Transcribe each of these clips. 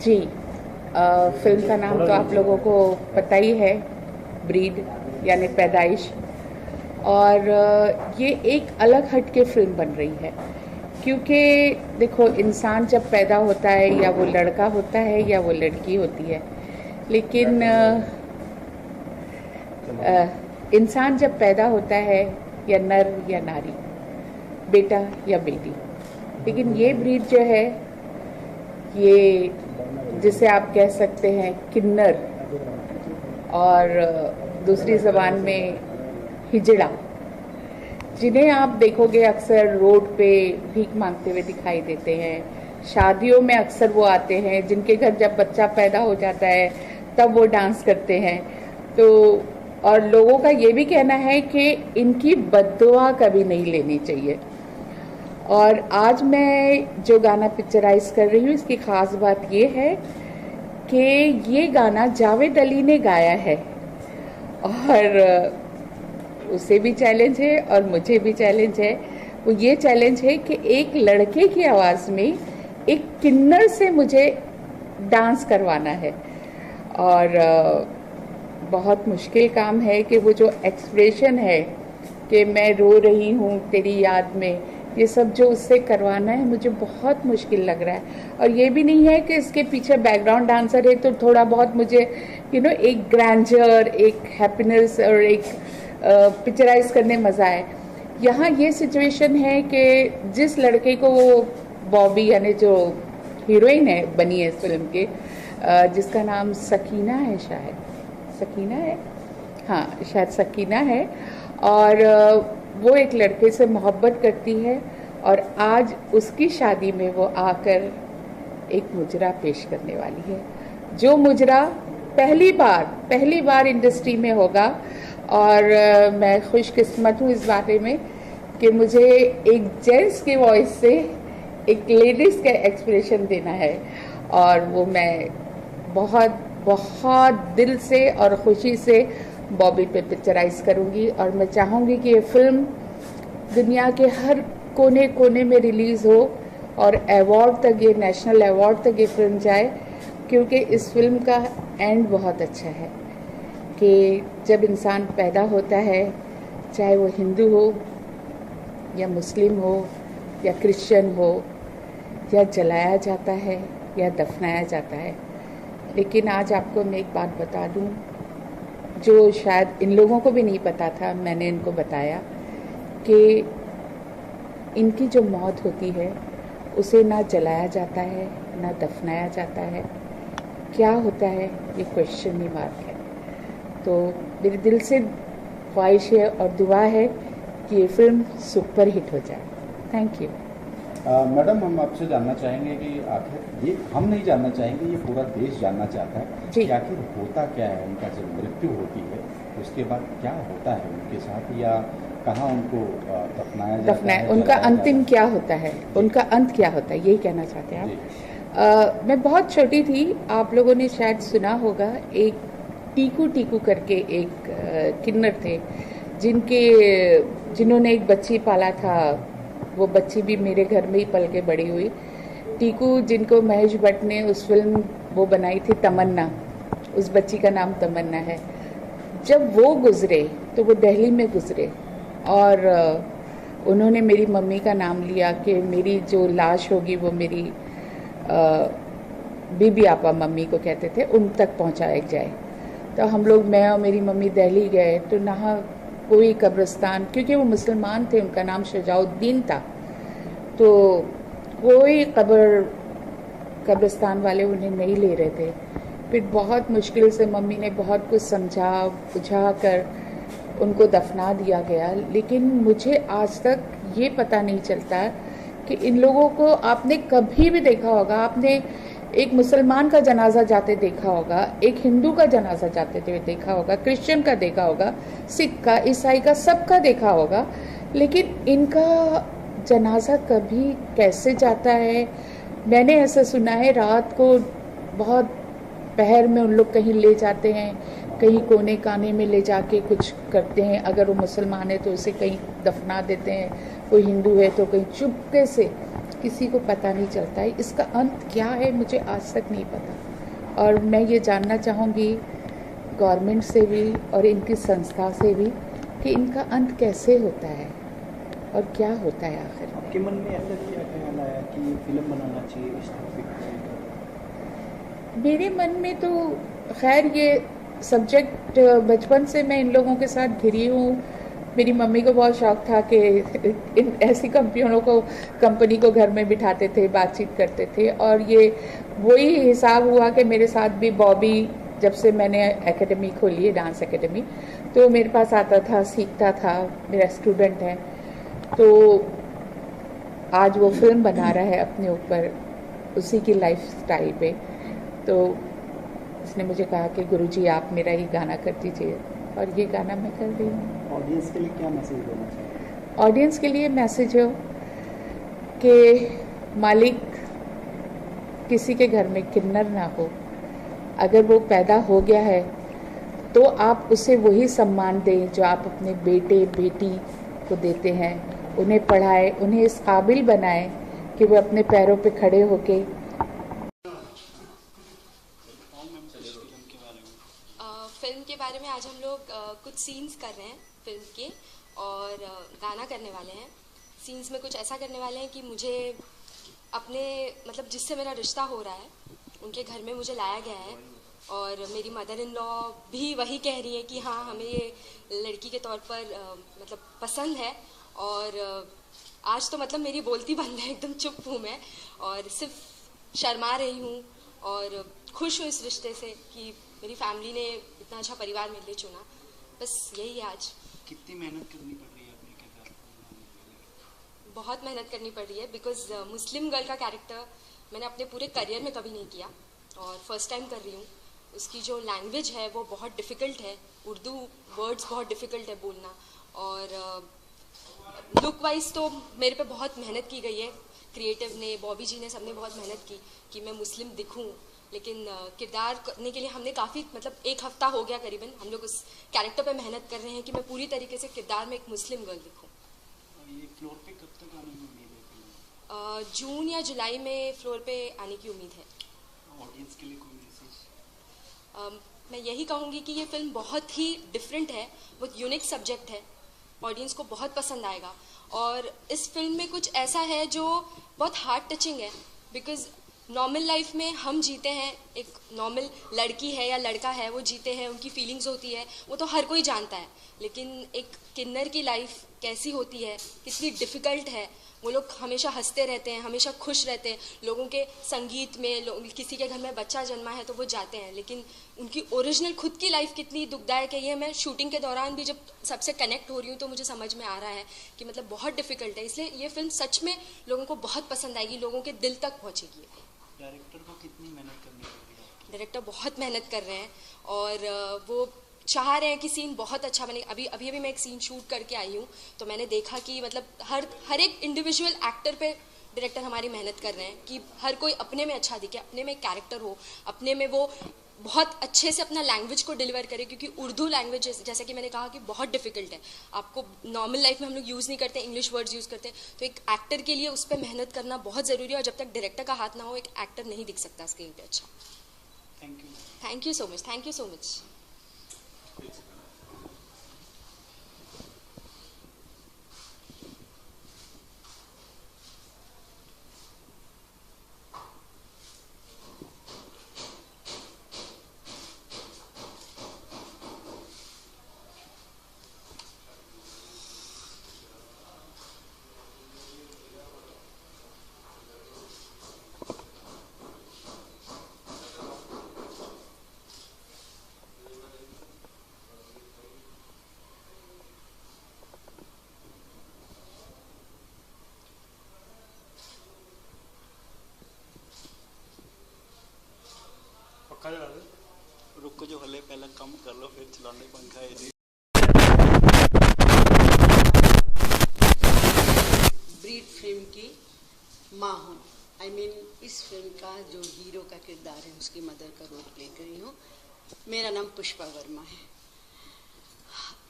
जी, film का नाम तो आप लोगों को पता ही है, ब्रीड यानी पैदाइश। और ये एक अलग हट के फिल्म बन रही है, क्योंकि देखो, इंसान जब पैदा होता है या वो लड़का होता है या वो लड़की होती है, लेकिन इंसान जब पैदा होता है या नर या नारी, बेटा या बेटी, लेकिन ये ब्रीड जो है, ये जिसे आप कह सकते हैं किन्नर, और दूसरी ज़बान में हिजड़ा, जिन्हें आप देखोगे अक्सर रोड पे भीख मांगते हुए दिखाई देते हैं। शादियों में अक्सर वो आते हैं जिनके घर जब बच्चा पैदा हो जाता है तब वो डांस करते हैं। तो और लोगों का ये भी कहना है कि इनकी बद्दुआ कभी नहीं लेनी चाहिए। और आज मैं जो गाना पिक्चराइज कर रही हूँ, इसकी ख़ास बात ये है कि ये गाना जावेद अली ने गाया है, और उसे भी चैलेंज है और मुझे भी चैलेंज है। वो ये चैलेंज है कि एक लड़के की आवाज़ में एक किन्नर से मुझे डांस करवाना है, और बहुत मुश्किल काम है कि वो जो एक्सप्रेशन है कि मैं रो रही हूँ तेरी याद में, ये सब जो उससे करवाना है मुझे बहुत मुश्किल लग रहा है। और ये भी नहीं है कि इसके पीछे बैकग्राउंड डांसर है तो थोड़ा बहुत मुझे एक ग्रैंडर, एक हैप्पीनेस और एक पिक्चराइज करने मज़ा आए। यहाँ ये सिचुएशन है कि जिस लड़के को वो बॉबी यानी जो हीरोइन है बनी है इस फिल्म के, जिसका नाम सकीना है, शायद सकीना है, हाँ शायद सकीना है, और वो एक लड़के से मोहब्बत करती है, और आज उसकी शादी में वो आकर एक मुजरा पेश करने वाली है, जो मुजरा पहली बार इंडस्ट्री में होगा। और मैं खुशकिस्मत हूँ इस बारे में कि मुझे एक जेंट्स की वॉइस से एक लेडीज़ का एक्सप्रेशन देना है, और वो मैं बहुत बहुत दिल से और खुशी से बॉबी पे पिक्चराइज करूँगी और मैं चाहूँगी कि ये फिल्म दुनिया के हर कोने कोने में रिलीज़ हो और अवार्ड तक, ये नेशनल अवार्ड तक ये फिल्म जाए, क्योंकि इस फिल्म का एंड बहुत अच्छा है कि जब इंसान पैदा होता है, चाहे वो हिंदू हो या मुस्लिम हो या क्रिश्चियन हो, या जलाया जाता है या दफनाया जाता है। लेकिन आज आपको मैं एक बात बता दूं जो शायद इन लोगों को भी नहीं पता था, मैंने इनको बताया कि इनकी जो मौत होती है उसे ना जलाया जाता है ना दफनाया जाता है। क्या होता है, ये क्वेश्चन ही मार्क है। तो मेरे दिल से ख्वाहिश है और दुआ है कि ये फिल्म सुपर हिट हो जाए। Thank you. मैडम, हम आपसे जानना चाहेंगे कि आखिर ये हम नहीं जानना चाहेंगे, ये पूरा देश जानना चाहता है कि आखिर होता क्या है उनका जब मृत्यु होती है उसके बाद क्या होता है उनके साथ, या कहाँ उनको दफनाया जाता है, उनका अंतिम क्या होता है, उनका अंत क्या होता है, यही कहना चाहते हैं आप। मैं बहुत छोटी थी, आप लोगों ने शायद सुना होगा, एक टीकू टीकू करके एक किन्नर थे जिन्होंने एक बच्ची पाला था। वो बच्ची भी मेरे घर में ही पल के बड़ी हुई। टीकू, जिनको महेश भट्ट ने उस फिल्म वो बनाई थी तमन्ना, उस बच्ची का नाम तमन्ना है। जब वो गुजरे तो वो दिल्ली में गुजरे और उन्होंने मेरी मम्मी का नाम लिया कि मेरी जो लाश होगी वो मेरी बीबी आपा मम्मी को कहते थे, उन तक पहुंचाया जाए। तो हम लोग, मैं और मेरी मम्मी दिल्ली गए तो नहा कोई कब्रिस्तान, क्योंकि वो मुसलमान थे, उनका नाम शुजाउद्दीन था, तो कोई कब्रिस्तान वाले उन्हें नहीं ले रहे थे। फिर बहुत मुश्किल से मम्मी ने बहुत कुछ समझा बुझा कर उनको दफना दिया गया। लेकिन मुझे आज तक ये पता नहीं चलता कि इन लोगों को आपने कभी भी देखा होगा, आपने एक मुसलमान का जनाजा जाते देखा होगा, एक हिंदू का जनाजा जाते हुए देखा होगा, क्रिश्चियन का देखा होगा, सिख का, ईसाई का, सबका देखा होगा, लेकिन इनका जनाजा कभी कैसे जाता है। मैंने ऐसा सुना है रात को बहुत पहर में उन लोग कहीं ले जाते हैं, कहीं कोने काने में ले जाके कुछ करते हैं। अगर वो मुसलमान है तो उसे कहीं दफना देते हैं, कोई हिंदू है तो कहीं चुपके से, किसी को पता नहीं चलता है। इसका अंत क्या है मुझे आज तक नहीं पता, और मैं ये जानना चाहूँगी गवर्नमेंट से भी और इनकी संस्था से भी कि इनका अंत कैसे होता है और क्या होता है आखिर। आपके मन में ऐसा क्या ख्याल आया कि फिल्म बनाना चाहिए इस टॉपिक पर? मेरे मन में तो खैर ये सब्जेक्ट बचपन से मैं इन लोगों के साथ घिरी हूँ। मेरी मम्मी को बहुत शौक था कि इन ऐसी कंपनी को घर में बिठाते थे, बातचीत करते थे, और ये वही हिसाब हुआ कि मेरे साथ भी बॉबी, जब से मैंने एकेडमी खोली है, डांस एकेडमी, तो मेरे पास आता था, सीखता था, मेरा स्टूडेंट है। तो आज वो फिल्म बना रहा है अपने ऊपर, उसी की लाइफ स्टाइल पे। तो उसने मुझे कहा कि गुरुजी आप मेरा ही गाना कर दीजिए, और ये गाना मैं कर रही हूँ। ऑडियंस के लिए क्या मैसेज देना चाहिए? ऑडियंस के लिए मैसेज हो कि मालिक किसी के घर में किन्नर ना हो। अगर वो पैदा हो गया है तो आप उसे वही सम्मान दें जो आप अपने बेटे बेटी को देते हैं। उन्हें पढ़ाएं, उन्हें इस काबिल बनाएं कि वो अपने पैरों पे खड़े होके। फिल्म के बारे में आज हम लोग कुछ सीन्स कर रहे हैं फिल्म के, और गाना करने वाले हैं। सीन्स में कुछ ऐसा करने वाले हैं कि मुझे अपने मतलब जिससे मेरा रिश्ता हो रहा है उनके घर में मुझे लाया गया है, और मेरी मदर इन लॉ भी वही कह रही है कि हाँ हमें ये लड़की के तौर पर मतलब पसंद है। और आज तो मतलब मेरी बोलती बंद है, एकदम चुप हूँ मैं और सिर्फ शर्मा रही हूँ, और खुश हूँ इस रिश्ते से कि मेरी फैमिली ने इतना अच्छा परिवार मेरे लिए चुना। बस यही है आज। कितनी मेहनत करनी पड़ रही है अपने किरदार? बहुत मेहनत करनी पड़ रही है, बिकॉज मुस्लिम गर्ल का कैरेक्टर मैंने अपने पूरे करियर में कभी नहीं किया और फर्स्ट टाइम कर रही हूँ। उसकी जो लैंग्वेज है वो बहुत डिफ़िकल्ट है, उर्दू वर्ड्स बहुत डिफ़िकल्ट है बोलना, और लुक वाइज तो मेरे पे बहुत मेहनत की गई है। क्रिएटिव ने, बॉबी जी ने, सबने बहुत मेहनत की कि मैं मुस्लिम दिखूं, लेकिन किरदार करने के लिए हमने काफ़ी मतलब 1 हफ्ता हो गया करीबन हम लोग उस कैरेक्टर पे मेहनत कर रहे हैं कि मैं पूरी तरीके से किरदार में एक मुस्लिम गर्ल दिखूँ। ये फ्लोर पे कब तक आने की उम्मीद है फिल्म? जून या जुलाई में फ्लोर पे आने की उम्मीद है। ऑडियंस के लिए कोई मैसेज? मैं यही कहूँगी कि ये फिल्म बहुत ही डिफरेंट है, बहुत यूनिक सब्जेक्ट है, ऑडियंस को बहुत पसंद आएगा। और इस फिल्म में कुछ ऐसा है जो बहुत हार्ट टचिंग है, बिकॉज नॉर्मल लाइफ में हम जीते हैं, एक नॉर्मल लड़की है या लड़का है वो जीते हैं, उनकी फीलिंग्स होती है, वो तो हर कोई जानता है। लेकिन एक किन्नर की लाइफ कैसी होती है, कितनी डिफ़िकल्ट है, वो लोग हमेशा हंसते रहते हैं, हमेशा खुश रहते हैं, लोगों के संगीत में किसी के घर में बच्चा जन्मा है तो वो जाते हैं, लेकिन उनकी ओरिजिनल खुद की लाइफ कितनी दुखदायक है, ये मैं शूटिंग के दौरान भी जब सबसे कनेक्ट हो रही हूँ तो मुझे समझ में आ रहा है कि मतलब बहुत डिफ़िकल्ट है। इसलिए ये फिल्म सच में लोगों को बहुत पसंद आएगी, लोगों के दिल तक पहुँचेगी। डायरेक्टर को कितनी मेहनत करनी पड़ रही है? डायरेक्टर बहुत मेहनत कर रहे हैं और वो चाह रहे हैं कि सीन बहुत अच्छा बने। अभी मैं एक सीन शूट करके आई हूँ तो मैंने देखा कि मतलब हर एक इंडिविजुअल एक्टर पे डायरेक्टर हमारी मेहनत कर रहे हैं कि हर कोई अपने में अच्छा दिखे, अपने में कैरेक्टर हो, अपने में वो बहुत अच्छे से अपना लैंग्वेज को डिलीवर करे, क्योंकि उर्दू लैंग्वेज जैसे कि मैंने कहा कि बहुत डिफिकल्ट है, आपको नॉर्मल लाइफ में हम लोग यूज़ नहीं करते, इंग्लिश वर्ड्स यूज़ करते हैं, तो एक एक्टर के लिए उस पर मेहनत करना बहुत ज़रूरी है और जब तक डायरेक्टर का हाथ ना हो एक एक्टर नहीं दिख सकता स्क्रीन पे अच्छा। Thank you so much, thank you so much. रुको जो हले पहला काम कर लो फिर चलाने पंखा है जी। ब्रीड फिल्म की माँ हूँ, इस फिल्म का जो हीरो का किरदार है उसकी मदर का रोल प्ले करी हूँ। मेरा नाम पुष्पा वर्मा है।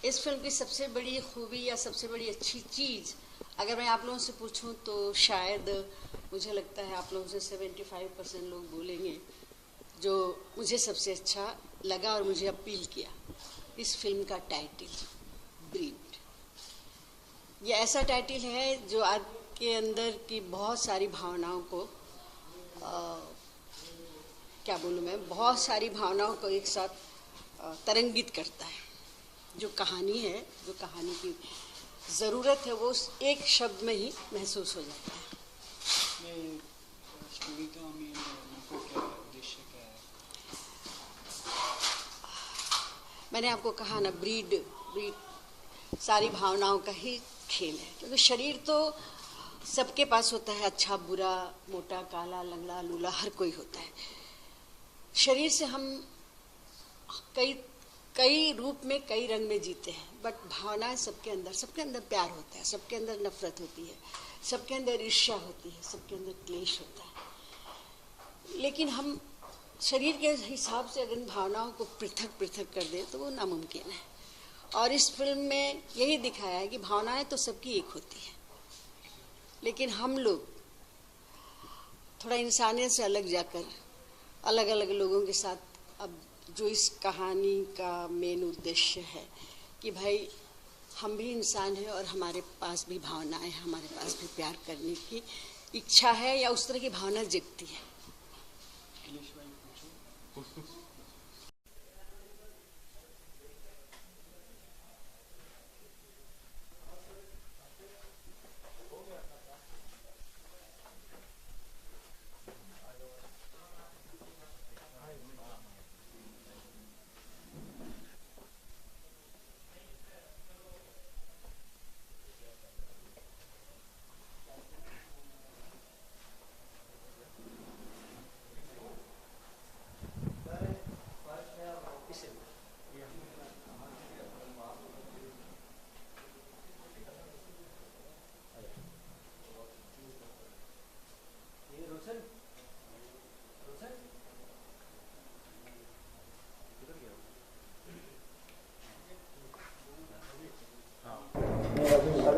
इस फिल्म की सबसे बड़ी खूबी या सबसे बड़ी अच्छी चीज़ अगर मैं आप लोगों से पूछूं तो शायद मुझे लगता है आप लोगों से 75% लोग बोलेंगे जो मुझे सबसे अच्छा लगा और मुझे अपील किया, इस फिल्म का टाइटल ब्रीड। ये ऐसा टाइटल है जो आपके अंदर की बहुत सारी भावनाओं को क्या बोलूँ मैं, बहुत सारी भावनाओं को एक साथ तरंगित करता है। जो कहानी है, जो कहानी की ज़रूरत है वो एक शब्द में ही महसूस हो जाता है। ये स्टोरी का मुझको क्या उद्देश्य क्या है? मैंने आपको कहा ना, ब्रीड सारी भावनाओं का ही खेल है, क्योंकि शरीर तो सबके पास होता है, अच्छा बुरा, मोटा काला लंगड़ा लूला, हर कोई होता है। शरीर से हम कई रूप में कई रंग में जीते हैं, बट भावनाएं सबके अंदर प्यार होता है, सबके अंदर नफरत होती है, सबके अंदर ईर्ष्या होती है, सबके अंदर क्लेश होता है। लेकिन हम शरीर के हिसाब से अगर भावनाओं को पृथक पृथक कर दें तो वो नामुमकिन है। और इस फिल्म में यही दिखाया है कि भावनाएं तो सबकी एक होती है, लेकिन हम लोग थोड़ा इंसानियत से अलग जाकर अलग अलग लोगों के साथ, अब जो इस कहानी का मेन उद्देश्य है कि भाई हम भी इंसान हैं और हमारे पास भी भावनाएं, हमारे पास भी प्यार करने की इच्छा है या उस तरह की भावना जगती है।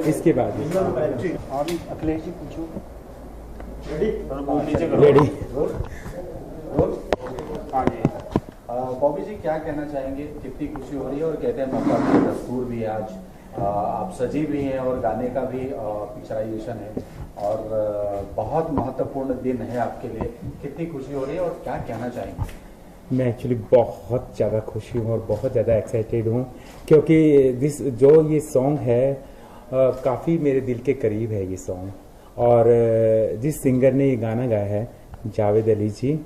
इसके बाद और अखिलेश जी पूछो। रेडी। बॉबी जी क्या कहना चाहेंगे, कितनी खुशी हो रही है? और कहते हैं मक्का का दस्तूर भी है आज, आप सजी भी हैं और गाने का भी पिक्चराइजेशन है और बहुत महत्वपूर्ण दिन है आपके लिए, कितनी खुशी हो रही है और क्या कहना चाहेंगे? मैं एक्चुअली बहुत ज़्यादा खुशी हूँ और बहुत ज़्यादा एक्साइटेड हूँ क्योंकि जो ये सॉन्ग है काफ़ी मेरे दिल के करीब है ये सॉन्ग। और जिस सिंगर ने ये गाना गाया है जावेद अली जी,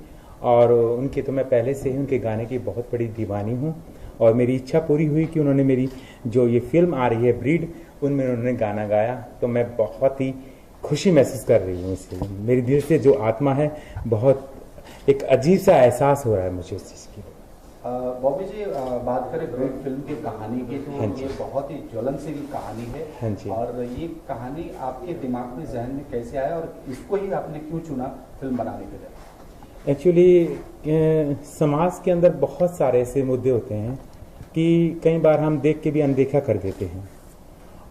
और उनके तो मैं पहले से ही उनके गाने की बहुत बड़ी दीवानी हूँ और मेरी इच्छा पूरी हुई कि उन्होंने मेरी जो ये फिल्म आ रही है ब्रीड, उनमें उन्होंने गाना गाया, तो मैं बहुत ही खुशी महसूस कर रही हूँ इसके लिए। मेरे दिल से जो आत्मा है, बहुत एक अजीब सा एहसास हो रहा है मुझे इस चीज़ की। बॉबी जी बात करें ब्रीड फिल्म की कहानी की, तो हाँ ये बहुत ही ज्वलनशील कहानी है। हाँ जी। और ये कहानी आपके दिमाग में, जहन में कैसे आया और इसको ही आपने क्यों चुना फिल्म बनाने के लिए? एक्चुअली समाज के अंदर बहुत सारे ऐसे मुद्दे होते हैं कि कई बार हम देख के भी अनदेखा कर देते हैं,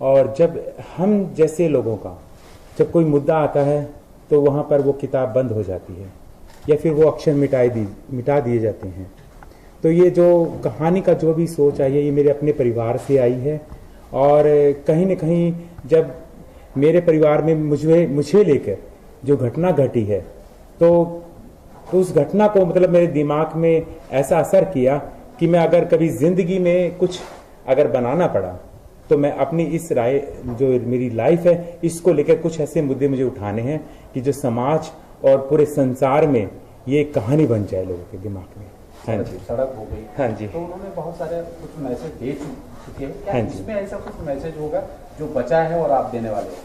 और जब हम जैसे लोगों का जब कोई मुद्दा आता है तो वहाँ पर वो किताब बंद हो जाती है या फिर वो अक्षर मिटा दिए जाते हैं। तो ये जो कहानी का जो भी सोच आई है, ये मेरे अपने परिवार से आई है, और कहीं न कहीं जब मेरे परिवार में मुझे लेकर जो घटना घटी है, तो उस घटना को मतलब मेरे दिमाग में ऐसा असर किया कि मैं अगर कभी जिंदगी में कुछ अगर बनाना पड़ा तो मैं अपनी इस राय, जो मेरी लाइफ है, इसको लेकर कुछ ऐसे मुद्दे मुझे उठाने हैं कि जो समाज और पूरे संसार में ये कहानी बन जाए लोगों के दिमाग में। हाँ जी। सड़क हो गई। हाँ जी। तो उन्होंने बहुत सारे कुछ मैसेज दे चुके हैं, क्या हाँ जी। इसमें ऐसा कुछ मैसेज होगा जो बचा है और आप देने वाले हैं?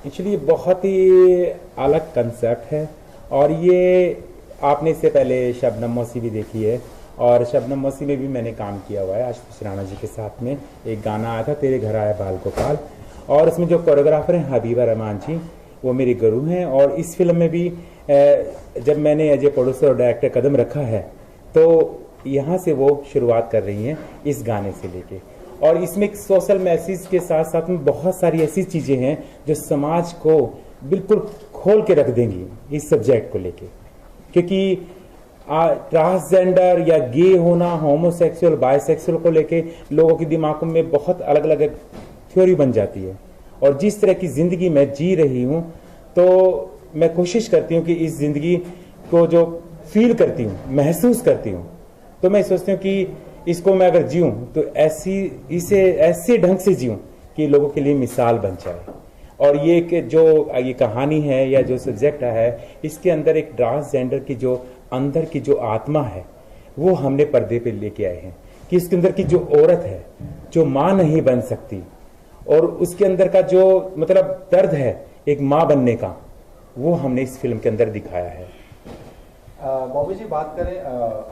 एक्चुअली ये बहुत ही अलग कंसेप्ट है, और ये आपने इससे पहले शबनम मौसी भी देखी है, और शबनम मौसी में भी मैंने काम किया हुआ है आशुतोष राणा जी के साथ में। एक गाना आया था तेरे घर आया बाल गोपाल, और उसमें जो कोरियोग्राफर हैं हबीबा रहमान जी, वो मेरे गुरु हैं। और इस फिल्म में भी जब मैंने एज ए प्रोड्यूसर और डायरेक्टर कदम रखा है, तो यहाँ से वो शुरुआत कर रही हैं इस गाने से लेके। और इसमें एक सोशल मैसेज के साथ साथ में बहुत सारी ऐसी चीज़ें हैं जो समाज को बिल्कुल खोल के रख देंगी इस सब्जेक्ट को लेके, क्योंकि ट्रांसजेंडर या गे होना, होमोसेक्सुअल, बायसेक्सुअल को लेके लोगों के दिमागों में बहुत अलग अलग थ्योरी बन जाती है। और जिस तरह की ज़िंदगी मैं जी रही हूँ, तो मैं कोशिश करती हूँ कि इस ज़िंदगी को जो फील करती हूँ, महसूस करती हूँ, तो मैं सोचती हूँ कि इसको मैं अगर जीऊँ तो इसे ऐसे ढंग से जीऊँ कि लोगों के लिए मिसाल बन जाए। और ये जो ये कहानी है या जो सब्जेक्ट है, इसके अंदर एक ट्रांसजेंडर की जो अंदर की जो आत्मा है, वो हमने पर्दे पे लेके आए हैं कि इसके अंदर की जो औरत है, जो माँ नहीं बन सकती, और उसके अंदर का जो मतलब दर्द है एक माँ बनने का, वो हमने इस फिल्म के अंदर दिखाया है। बॉबी जी बात करें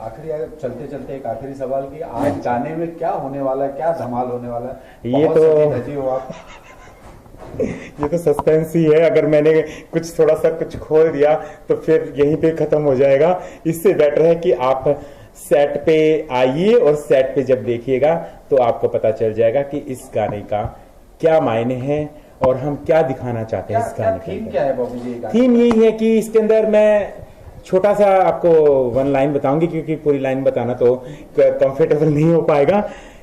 आखिरी, चलते चलते एक आखिरी सवाल की, आज गाने में क्या होने वाला है, क्या धमाल होने वाला है? ये तो सजी हो आप। ये तो सस्पेंस ही है, अगर मैंने कुछ थोड़ा सा कुछ खोल दिया तो फिर यहीं पे खत्म हो जाएगा। इससे बेटर है कि आप सेट पे आइए और सेट पे जब देखिएगा तो आपको पता चल जाएगा कि इस गाने का क्या मायने हैं और हम क्या दिखाना चाहते हैं। इस गाने का थीम क्या है बॉबी जी? थीम यही है कि इसके अंदर मैं छोटा सा आपको वन लाइन बताऊंगी, क्योंकि पूरी लाइन बताना तो कंफर्टेबल नहीं हो पाएगा,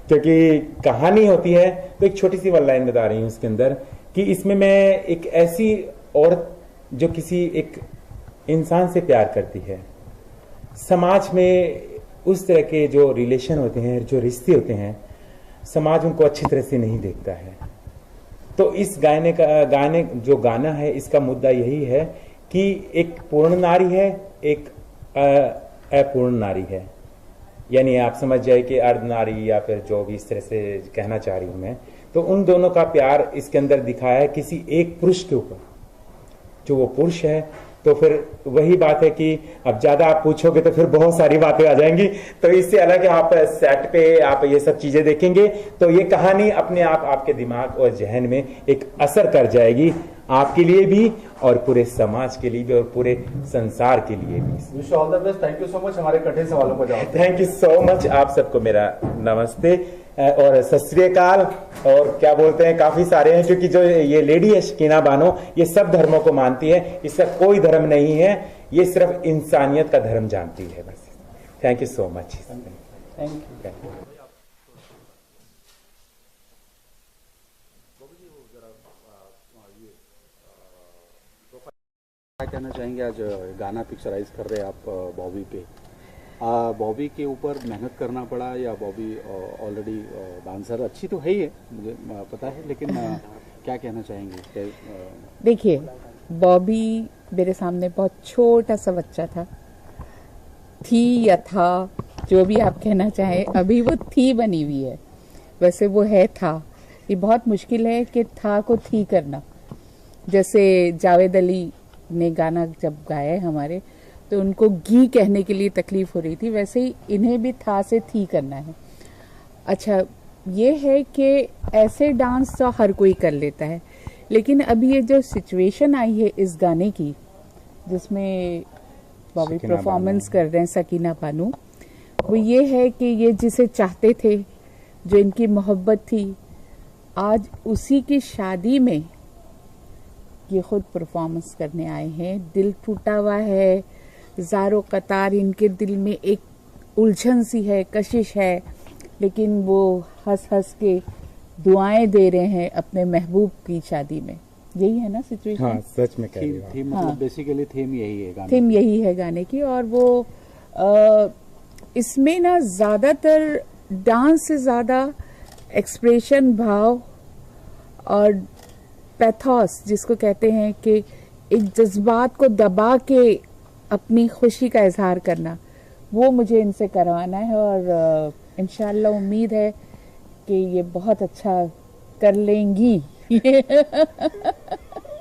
क्योंकि कहानी होती है। तो एक छोटी सी वन लाइन बता रही हूँ इसके अंदर कि इसमें मैं एक ऐसी औरत जो किसी एक इंसान से प्यार करती है, समाज में उस तरह के जो रिलेशन होते हैं, जो रिश्ते होते हैं, समाज उनको अच्छी तरह से नहीं देखता है। तो इस गाने जो गाना है, इसका मुद्दा यही है कि एक पूर्ण नारी है, एक अपूर्ण नारी है, यानी आप समझ जाए कि अर्ध नारी या फिर जो भी इस तरह से कहना चाह रही हूं मैं। तो उन दोनों का प्यार इसके अंदर दिखाया है किसी एक पुरुष के ऊपर, जो वो पुरुष है। तो फिर वही बात है कि अब ज्यादा आप पूछोगे तो फिर बहुत सारी बातें आ जाएंगी, तो इससे अलग आप सेट पे आप ये सब चीजें देखेंगे तो ये कहानी अपने आप आपके दिमाग और जहन में एक असर कर जाएगी। आपके लिए भी और पूरे समाज के लिए भी और पूरे संसार के लिए भी। Wish all the best. Thank you so much हमारे कठिन सवालों को जवाब। Thank you so much. आप सबको मेरा नमस्ते और सत श्री अकाल। और क्या बोलते हैं, काफी सारे हैं, क्योंकि जो ये लेडी है शकीना बानो, ये सब धर्मों को मानती है। इसका कोई धर्म नहीं है, ये सिर्फ इंसानियत का धर्म जानती है बस। Thank you so much. Thank you. क्या कहना चाहेंगे, आज गाना पिक्चराइज कर रहे हैं आप बॉबी पे, बॉबी के ऊपर मेहनत करना पड़ा या बॉबी ऑलरेडी डांसर अच्छी तो है ही है, मुझे पता है, लेकिन क्या कहना चाहेंगे? देखिए, बॉबी मेरे सामने बहुत छोटा सा बच्चा था, थी या था, जो भी आप कहना चाहें, अभी वो थी बनी हुई है, वैसे वो है था। ये बहुत मुश्किल है कि था को थी करना। जैसे जावेद अली ने गाना जब गाया हमारे, तो उनको गी कहने के लिए तकलीफ हो रही थी, वैसे ही इन्हें भी था से थी करना है। अच्छा, ये है कि ऐसे डांस तो हर कोई कर लेता है, लेकिन अभी ये जो सिचुएशन आई है इस गाने की, जिसमें बॉबी परफॉर्मेंस कर रहे हैं सकीना बानो, वो ये है कि ये जिसे चाहते थे, जो इनकी मोहब्बत थी, आज उसी की शादी में ये खुद परफॉर्मेंस करने आए हैं। दिल टूटा हुआ है, ज़ारो कतार इनके दिल में एक उलझन सी है, कशिश है, लेकिन वो हंस हंस के दुआएं दे रहे हैं अपने महबूब की शादी में। यही है ना सिचुएशन? हाँ, सच में कह रही हूँ। थीम मतलब बेसिकली थीम यही है गाने थीम यही है गाने की। और वो इसमें ना ज्यादातर डांस से ज्यादा एक्सप्रेशन, भाव और पैथोस जिसको कहते हैं कि एक जज्बात को दबा के अपनी खुशी का इजहार करना, वो मुझे इनसे करवाना है। और इंशाल्लाह उम्मीद है कि ये बहुत अच्छा कर लेंगी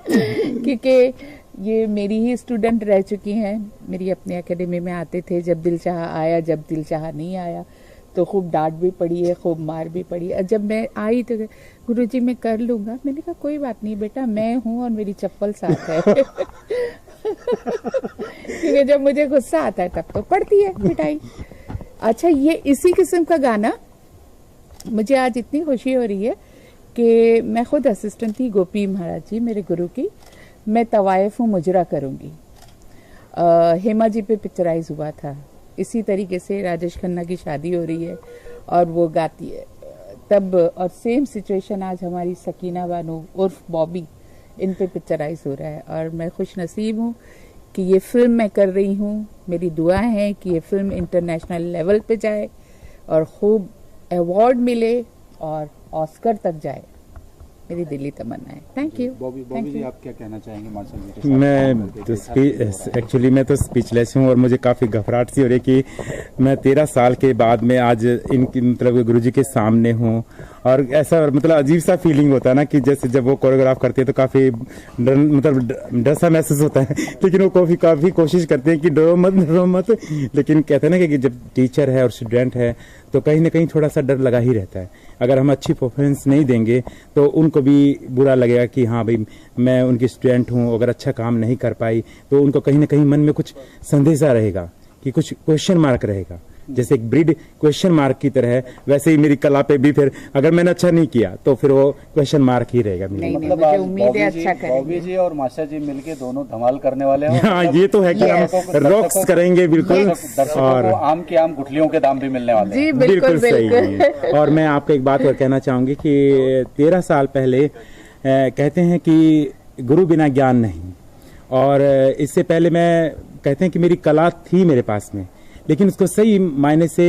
क्योंकि ये मेरी ही स्टूडेंट रह चुकी हैं, मेरी अपनी एकेडमी में आते थे, जब दिल चाहा आया, जब दिल चाहा नहीं आया, तो खूब डांट भी पड़ी है, खूब मार भी पड़ी है। जब मैं आई तो गुरुजी मैं कर लूंगा, मैंने कहा कोई बात नहीं बेटा, मैं हूं और मेरी चप्पल साथ है क्योंकि जब मुझे गुस्सा आता है तब तो पड़ती है पिटाई। अच्छा, ये इसी किस्म का गाना मुझे आज इतनी खुशी हो रही है कि मैं खुद असिस्टेंट थी गोपी महाराज जी मेरे गुरु की, मैं तवायफ हूँ मुजरा करूंगी, हेमा जी पे पिक्चराइज हुआ था। इसी तरीके से राजेश खन्ना की शादी हो रही है और वो गाती है तब, और सेम सिचुएशन आज हमारी सकीना बानो उर्फ बॉबी, इन पे पिक्चराइज हो रहा है। और मैं खुश नसीब हूँ कि ये फिल्म मैं कर रही हूँ। मेरी दुआ है कि ये फिल्म इंटरनेशनल लेवल पे जाए और खूब अवार्ड मिले और ऑस्कर तक जाए, मेरी दिली तमन्ना है। Thank you. बॉबी जी, आप क्या कहना चाहेंगे माशा जी के साथ? मैं तो एक्चुअली मैं तो स्पीचलेस हूँ और मुझे काफ़ी घबराहट सी हो रही कि मैं 13 साल के बाद में आज इनकी मतलब गुरुजी के सामने हूँ, और ऐसा मतलब अजीब सा फीलिंग होता है ना कि जैसे जब वो कोरियोग्राफ करते हैं तो काफ़ी डर सा महसूस होता है, लेकिन वो काफ़ी कोशिश करते हैं कि डरो मत, लेकिन कहते हैं ना कि जब टीचर है और स्टूडेंट है तो कहीं ना कहीं थोड़ा सा डर लगा ही रहता है। अगर हम अच्छी परफॉर्मेंस नहीं देंगे तो उनको भी बुरा लगेगा कि हाँ भाई मैं उनकी स्टूडेंट हूँ, अगर अच्छा काम नहीं कर पाई तो उनको कहीं ना कहीं मन में कुछ संदेशा रहेगा कि कुछ क्वेश्चन मार्क रहेगा। जैसे एक ब्रीड क्वेश्चन मार्क की तरह है, वैसे ही मेरी कला पे भी फिर अगर मैंने अच्छा नहीं किया तो फिर वो क्वेश्चन मार्क ही रहेगा। मतलब मुझे उम्मीद है अच्छा करेंगे। बॉबी जी और माशा जी मिलके दोनों धमाल करने वाले हैं। हाँ, ये तो है कि हम रॉक्स करेंगे बिल्कुल, और आम के आम गुठलियों के दाम भी मिलने वाले हैं। जी बिल्कुल सही है। और मैं आपको एक बात और कहना चाहूंगी कि 13 साल पहले कहते हैं कि गुरु बिना ज्ञान नहीं, और इससे पहले मैं कहते हैं कि मेरी कला थी मेरे पास में, लेकिन उसको सही मायने से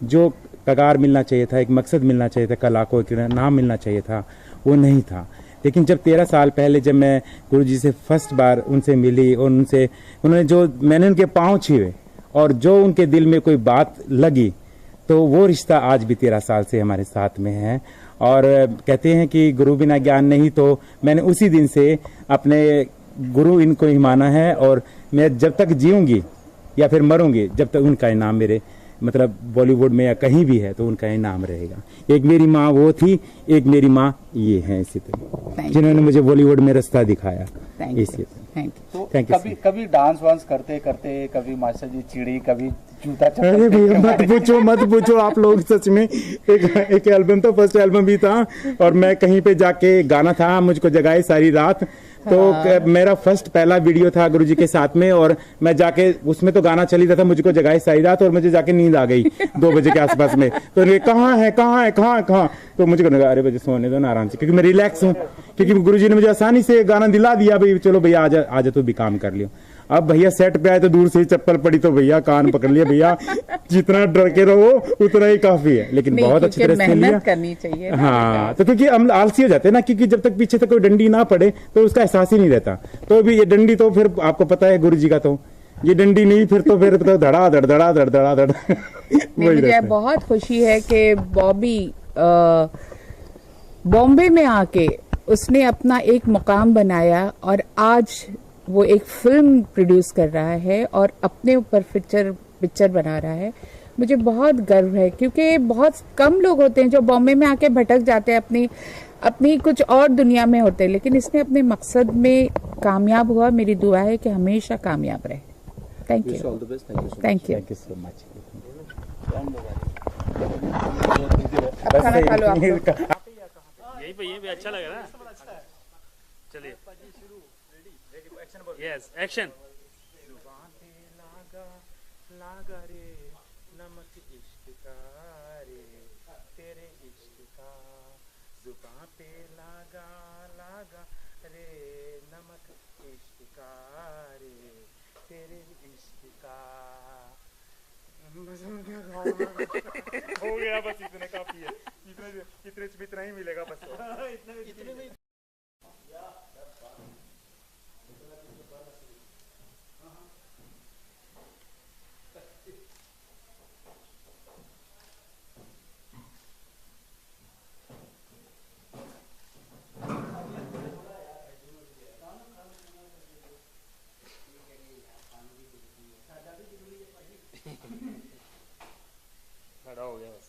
जो कगार मिलना चाहिए था, एक मकसद मिलना चाहिए था, कला को एक नाम मिलना चाहिए था, वो नहीं था। लेकिन जब 13 साल पहले जब मैं गुरुजी से फर्स्ट बार उनसे मिली और उन्होंने जो मैंने उनके पाँव छुए और जो उनके दिल में कोई बात लगी, तो वो रिश्ता आज भी 13 साल से हमारे साथ में है। और कहते हैं कि गुरु बिना ज्ञान नहीं, तो मैंने उसी दिन से अपने गुरु इनको ही माना है, और मैं जब तक जीऊंगी या फिर मरूंगी जब तक उनका इनाम मेरे मतलब बॉलीवुड में या कहीं भी है तो उनका ही नाम रहेगा। एक मेरी माँ वो थी, एक मेरी माँ ये है, इसी तरह जिन्होंने मुझे बॉलीवुड में रास्ता दिखाया। इसी तो थैंक यू। कभी डांस वांस करते करते कभी मास्टर जी चिड़ी, कभी जूता अरे भैया मत पूछो आप लोग, सच में एक एल्बम तो फर्स्ट एल्बम भी था और मैं कहीं पे जाके गाना था, मुझको जगाए सारी रात, तो मेरा फर्स्ट पहला वीडियो था गुरुजी के साथ में, और मैं जाके उसमें तो गाना चल ही रहा था, मुझको जगाए सारी रात और मुझे जाके नींद आ गई 2 बजे के आसपास में। तो कहाँ, तो मुझे लगा अरे बजे सोने दो ना आराम से, क्योंकि मैं रिलैक्स हूँ, क्योंकि गुरुजी ने मुझे आसानी से गाना दिला दिया, भाई चलो भैया आजा तू भी काम कर लियो। अब भैया सेट पे आए तो दूर से ही चप्पल पड़ी तो भैया कान पकड़ लिया, भैया जितना डर के रहो उतना ही काफी है, लेकिन बहुत अच्छी तरह से लिया। करनी चाहिए हाँ, तो क्योंकि हम आलसी हो जाते हैं ना, क्योंकि जब तक पीछे तक कोई डंडी ना पड़े तो उसका एहसास ही नहीं रहता। तो अभी ये डंडी तो फिर आपको पता है गुरु जी का, तो ये डंडी नहीं फिर तो धड़ा मुझे बहुत खुशी है कि बॉबी बॉम्बे में आके उसने अपना एक मुकाम बनाया और आज वो एक फिल्म प्रोड्यूस कर रहा है और अपने ऊपर पिक्चर बना रहा है। मुझे बहुत गर्व है, क्योंकि बहुत कम लोग होते हैं जो बॉम्बे में आके भटक जाते हैं, अपनी कुछ और दुनिया में होते हैं, लेकिन इसने अपने मकसद में कामयाब हुआ। मेरी दुआ है कि हमेशा कामयाब रहे। Thank you so much. अब खाना खा लो आप लोग। यही पे अच्छा लगा ना। चलिए यस एक्शन। लागा रे नमक इश्क का रे, तेरे इश्क का जुबां पे लागा रे नमक इश्क का रे, तेरे इश्क का। हो गया बस, इतने काफी है, इतने ही मिलेगा बस। खड़ा हो गया बस।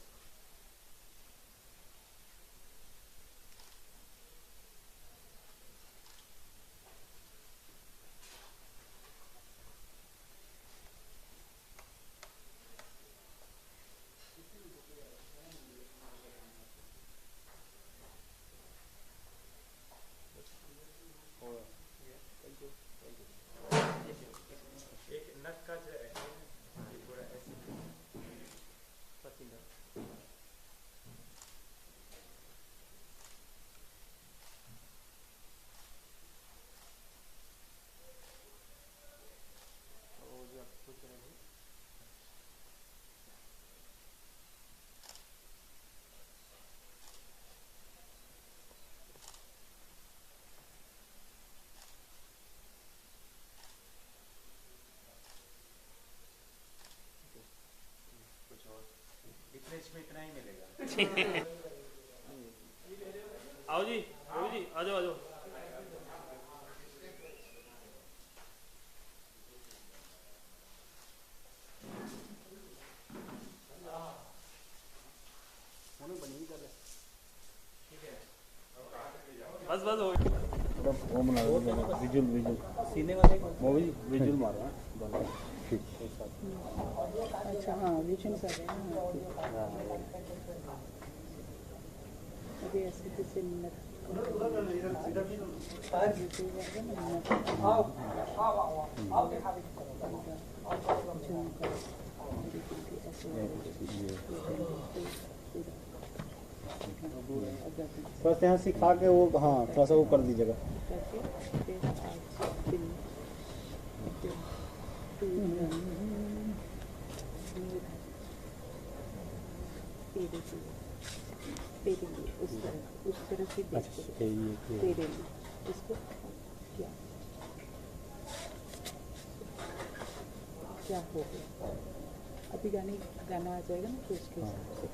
इतना ही मिलेगा। आओ जी आ जाओ। बस हो वो बना विजुअल सीने वाले मूवी विजुअल मार रहा है। अच्छा हाँ, विजन कर रहे हैं। अभी ऐसे किसी मिनट बस यहाँ सिखा के वो, हाँ थोड़ा सा वो कर दीजिएगा। उस तरह से तेरे लिए इसको क्या हो गया। अभी गाना आ जाएगा ना, तो उसके हिसाब से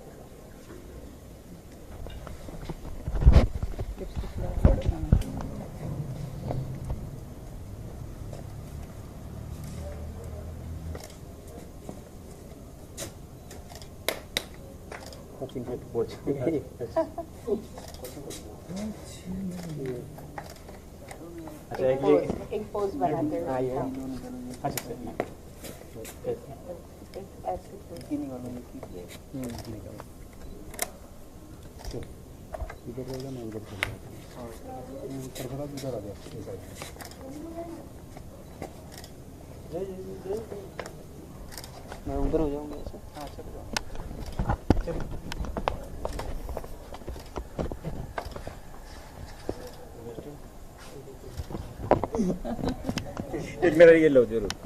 अच्छा एक ये एक पोज बनाते हाँ ये हुए अच्छा ऐसे इधर रहेगा मैं उधर चल जाता हूँ इधर आ गया मैं उधर हो जाऊंगा ऐसे हाँ चल एक मेरा ये लो जरूर